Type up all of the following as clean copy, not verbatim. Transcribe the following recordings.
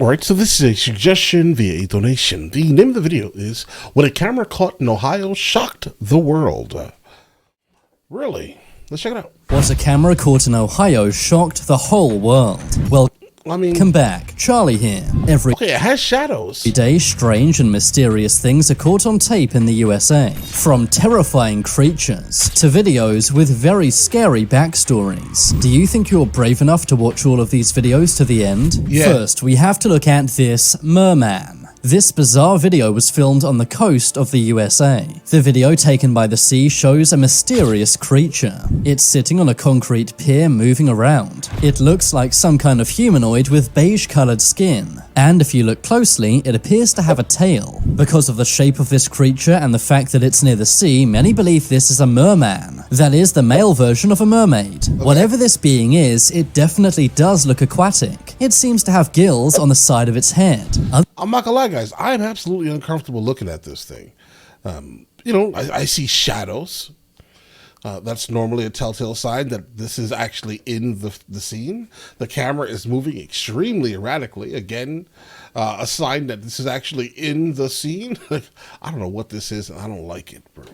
Alright, so this is a suggestion via a donation. The name of the video is When a Camera Caught in Ohio Shocked the World. Really? Let's check it out. What a camera caught in Ohio shocked the whole world. Welcome back, Charlie here. Okay, it has shadows. Every day, strange and mysterious things are caught on tape in the USA. From terrifying creatures to videos with very scary backstories. Do you think you're brave enough to watch all of these videos to the end? Yeah. First, we have to look at this Merman. This bizarre video was filmed on the coast of the USA. The video taken by the sea shows a mysterious creature. It's sitting on a concrete pier moving around. It looks like some kind of humanoid with beige-colored skin. And if you look closely, it appears to have a tail. Because of the shape of this creature and the fact that it's near the sea, many believe this is a merman. That is the male version of a mermaid. Okay. Whatever this being is, it definitely does look aquatic. It seems to have gills on the side of its head. I'm not gonna lie, guys. I'm absolutely uncomfortable looking at this thing. I see shadows. That's normally a telltale sign that this is actually in the scene. The camera is moving extremely erratically. Again, a sign that this is actually in the scene. I don't know what this is, and I don't like it, bro.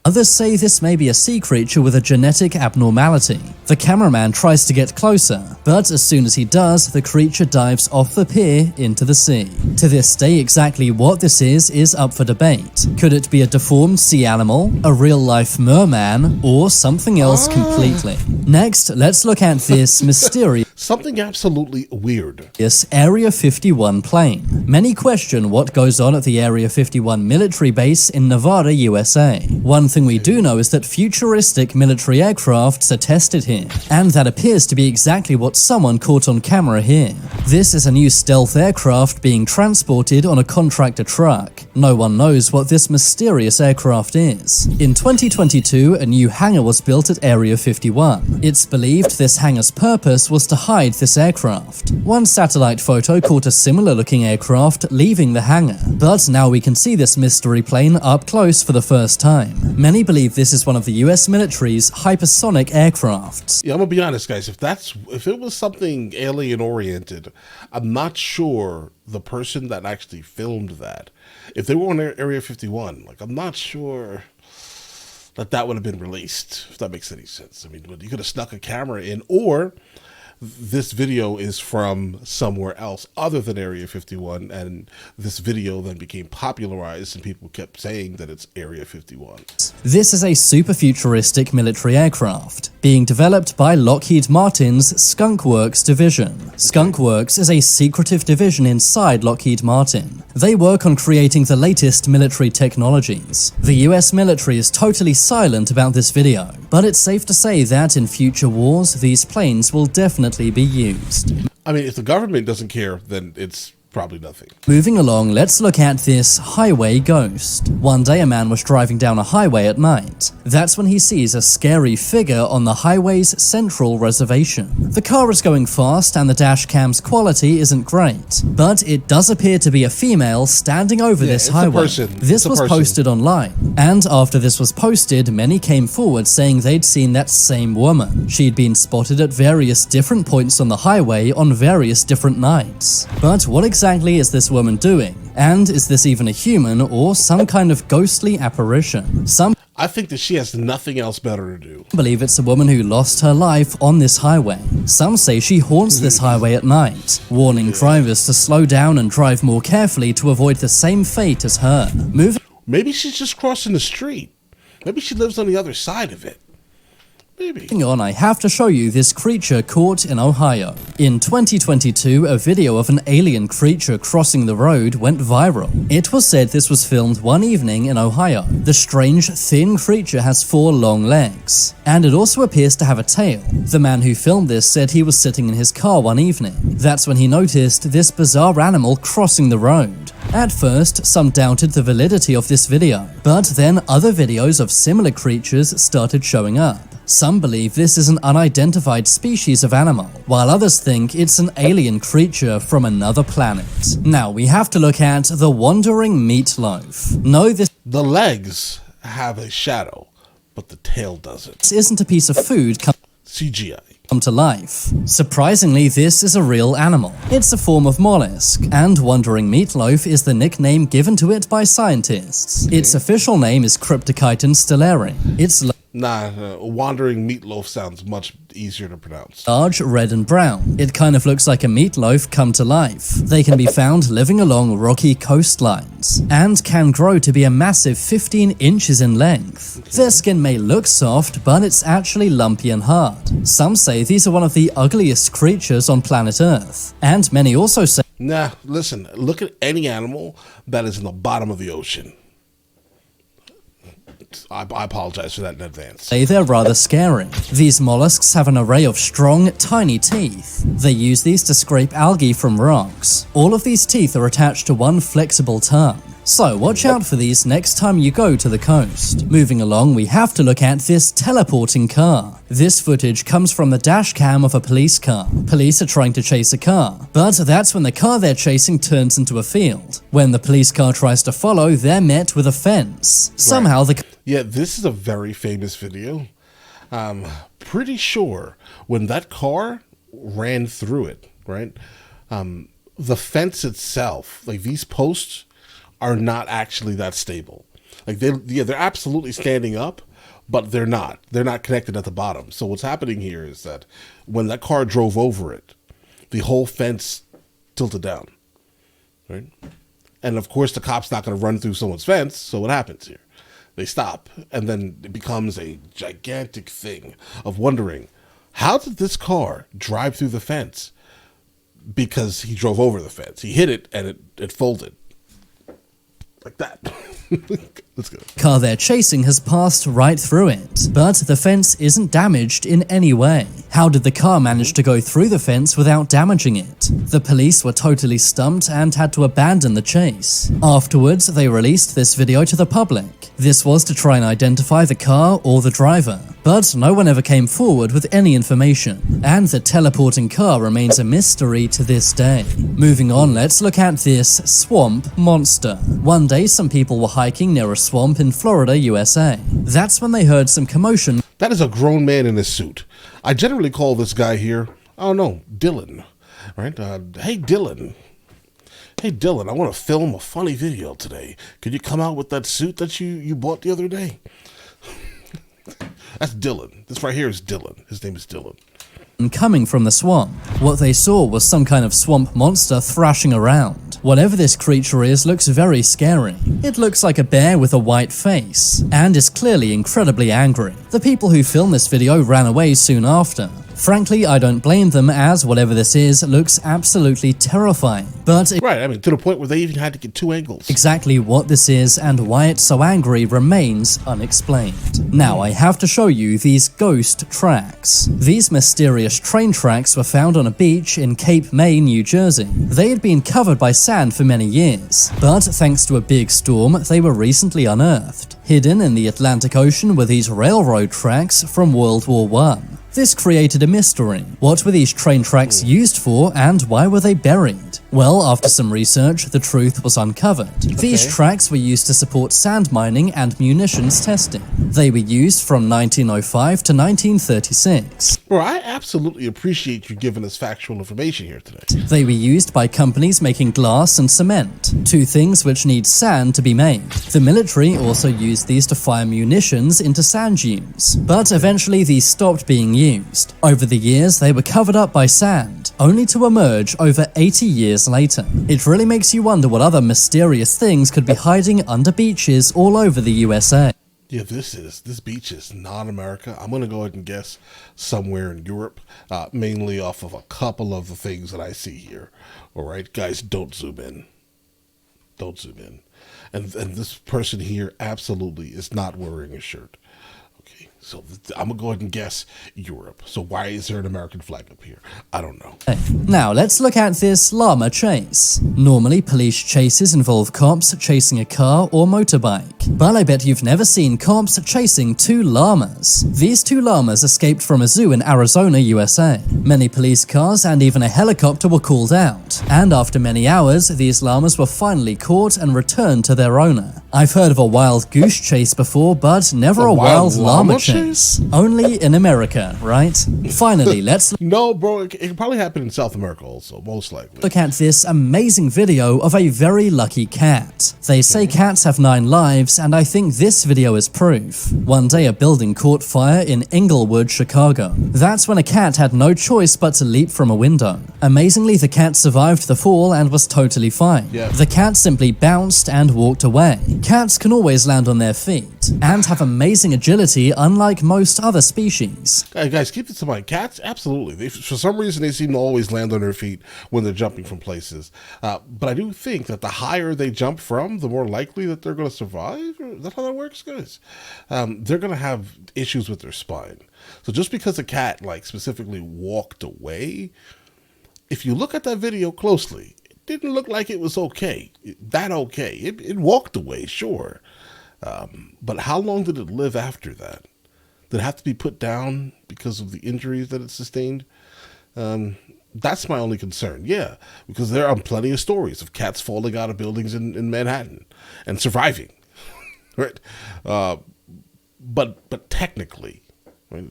Others say this may be a sea creature with a genetic abnormality. The cameraman tries to get closer, but as soon as he does, the creature dives off the pier into the sea. To this day, exactly what this is up for debate. Could it be a deformed sea animal, a real-life merman, or something else completely? Next, let's look at this mysterious something absolutely weird. Area 51 plane. Many question what goes on at the Area 51 military base in Nevada, USA. One thing we do know is that futuristic military aircrafts are tested here, and that appears to be exactly what someone caught on camera here. This is a new stealth aircraft being transported on a contractor truck. No one knows what this mysterious aircraft is. In 2022, a new hangar was built at Area 51. It's believed this hangar's purpose was to hide this aircraft. One satellite photo caught a similar-looking aircraft leaving the hangar, but now we can see this mystery plane up close for the first time. Many believe this is one of the US military's hypersonic aircrafts. Yeah, I'm gonna be honest, guys. If it was something alien-oriented, I'm not sure the person that actually filmed that, if they were on Area 51, I'm not sure that would have been released, if that makes any sense. I mean, you could have snuck a camera in, or this video is from somewhere else other than Area 51, and this video then became popularized and people kept saying that it's Area 51. This is a super futuristic military aircraft being developed by Lockheed Martin's Skunk Works division. Skunk Works is a secretive division inside Lockheed Martin. They work on creating the latest military technologies. The US military is totally silent about this video, but it's safe to say that in future wars, these planes will definitely be used. I mean, if the government doesn't care, then it's probably nothing. Moving along, let's look at this highway ghost. One day a man was driving down a highway at night. That's when he sees a scary figure on the highway's central reservation. The car is going fast and the dash cam's quality isn't great, but it does appear to be a female standing over this highway. This was posted online, and after this was posted, many came forward saying they'd seen that same woman. She'd been spotted at various different points on the highway on various different nights. But what exactly is this woman doing? And is this even a human or some kind of ghostly apparition? I think that she has nothing else better to do. I believe it's a woman who lost her life on this highway. Some say she haunts this highway at night, warning drivers to slow down and drive more carefully to avoid the same fate as her. Maybe she's just crossing the street. Maybe she lives on the other side of it. Moving on, I have to show you this creature caught in Ohio. In 2022, a video of an alien creature crossing the road went viral. It was said this was filmed one evening in Ohio. The strange, thin creature has 4 long legs, and it also appears to have a tail. The man who filmed this said he was sitting in his car one evening. That's when he noticed this bizarre animal crossing the road. At first, some doubted the validity of this video, but then other videos of similar creatures started showing up. Some believe this is an unidentified species of animal, while others think it's an alien creature from another planet. Now, we have to look at the wandering meatloaf. No, the legs have a shadow, but the tail doesn't. This isn't a piece of food. CGI. come to life. Surprisingly, this is a real animal. It's a form of mollusk, and wandering meatloaf is the nickname given to it by scientists. Its official name is Cryptochiton stellari. It's Wandering meatloaf sounds much easier to pronounce. large, red and brown. It kind of looks like a meatloaf come to life. They can be found living along rocky coastlines and can grow to be a massive 15 inches in length. Their skin may look soft, but it's actually lumpy and hard. Some say these are one of the ugliest creatures on planet Earth, and many also say Nah, listen, look at any animal that is in the bottom of the ocean. I apologize for that in advance. they're rather scary. These mollusks have an array of strong, tiny teeth. They use these to scrape algae from rocks. All of these teeth are attached to one flexible tongue. So watch out for these next time you go to the coast. Moving along, we have to look at this teleporting car. This footage comes from the dash cam of a police car. Police are trying to chase a car, but that's when the car they're chasing turns into a field. When the police car tries to follow, they're met with a fence. Somehow Yeah, this is a very famous video. Pretty sure when that car ran through it, right? The fence itself, like these posts, are not actually that stable. Like they're absolutely standing up, but they're not. They're not connected at the bottom. So what's happening here is that when that car drove over it, the whole fence tilted down, right? And of course, the cop's not going to run through someone's fence. So what happens here? They stop, and then it becomes a gigantic thing of wondering, how did this car drive through the fence? Because he drove over the fence. He hit it, and it folded. Like that. Let's go. car they're chasing has passed right through it, but the fence isn't damaged in any way. How did the car manage to go through the fence without damaging it? The police were totally stumped and had to abandon the chase. Afterwards, they released this video to the public. This was to try and identify the car or the driver, but no one ever came forward with any information, and the teleporting car remains a mystery to this day. Moving on, let's look at this swamp monster. One day, some people were hiking near a swamp in Florida, USA. That's when they heard some commotion. That is a grown man in a suit. I generally call this guy here, oh no, Dylan, right? Hey, Dylan. Hey, Dylan, I want to film a funny video today. Could you come out with that suit that you bought the other day? That's Dylan. This right here is Dylan. His name is Dylan. Coming from the swamp. What they saw was some kind of swamp monster thrashing around. Whatever this creature is looks very scary. It looks like a bear with a white face, and is clearly incredibly angry. The people who filmed this video ran away soon after. Frankly, I don't blame them, as whatever this is looks absolutely terrifying. But Right, I mean, to the point where they even had to get two angles. exactly what this is and why it's so angry remains unexplained. Now I have to show you these ghost tracks. These mysterious train tracks were found on a beach in Cape May, New Jersey. They had been covered by sand for many years, but thanks to a big storm, they were recently unearthed. Hidden in the Atlantic Ocean were these railroad tracks from World War I. This created a mystery. What were these train tracks used for, and why were they buried? Well, after some research, the truth was uncovered. These tracks were used to support sand mining and munitions testing. They were used from 1905 to 1936. Bro, I absolutely appreciate you giving us factual information here today. They were used by companies making glass and cement, two things which need sand to be made. The military also used these to fire munitions into sand dunes, but eventually these stopped being used. Over the years, they were covered up by sand, only to emerge over 80 years later. It really makes you wonder what other mysterious things could be hiding under beaches all over the USA. Yeah, this beach is not America. I'm going to go ahead and guess somewhere in Europe, mainly off of a couple of the things that I see here. All right, guys, don't zoom in. Don't zoom in. And this person here absolutely is not wearing a shirt. Okay, so I'm going to go ahead and guess Europe. So why is there an American flag up here? I don't know. Now let's look at this llama chase. Normally police chases involve cops chasing a car or motorbike, but I bet you've never seen cops chasing two llamas. These two llamas escaped from a zoo in Arizona, USA. Many police cars and even a helicopter were called out, and after many hours, these llamas were finally caught and returned to their owner. I've heard of a wild goose chase before, but never a wild llama chase. Congratulations. Only in America, right? Finally, let's No, bro, it can probably happen in South America also, most likely. look at this amazing video of a very lucky cat. They say cats have 9 lives, and I think this video is proof. One day a building caught fire in Inglewood, Chicago. That's when a cat had no choice but to leap from a window. Amazingly, the cat survived the fall and was totally fine. Yeah. The cat simply bounced and walked away. Cats can always land on their feet and have amazing agility unlike most other species. Hey, guys, keep this in mind. Cats, absolutely. For some reason, they seem to always land on their feet when they're jumping from places. But I do think that the higher they jump from, the more likely that they're going to survive. Is that how that works, guys? They're going to have issues with their spine. So just because a cat, like, specifically walked away, if you look at that video closely, it didn't look like it was okay. It walked away, sure. But how long did it live after that? Did it have to be put down because of the injuries that it sustained? That's my only concern. Yeah, because there are plenty of stories of cats falling out of buildings in Manhattan and surviving, right? But technically,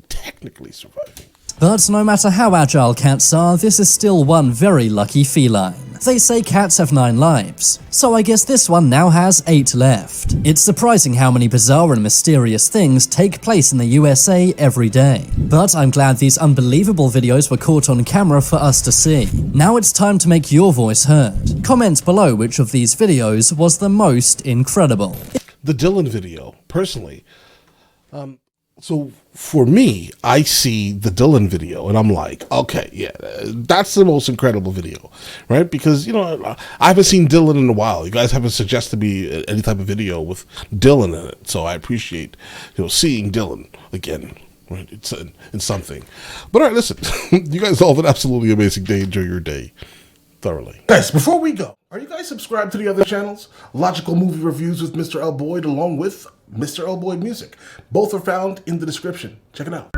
technically surviving. But no matter how agile cats are, this is still one very lucky feline. They say cats have 9 lives, so I guess this one now has 8 left. It's surprising how many bizarre and mysterious things take place in the USA every day. But I'm glad these unbelievable videos were caught on camera for us to see. Now it's time to make your voice heard. Comment below which of these videos was the most incredible. The Dylan video, personally. So for me, I see the Dylan video and I'm like, okay, yeah, that's the most incredible video, right? Because, you know, I haven't seen Dylan in a while. You guys haven't suggested me any type of video with Dylan in it. So I appreciate, seeing Dylan again, right? It's in something. But all right, listen, you guys all have an absolutely amazing day. Enjoy your day thoroughly. Guys, before we go, are you guys subscribed to the other channels? Logical Movie Reviews with Mr. L. Boyd along with Mr. L. Boyd Music. Both are found in the description. Check it out.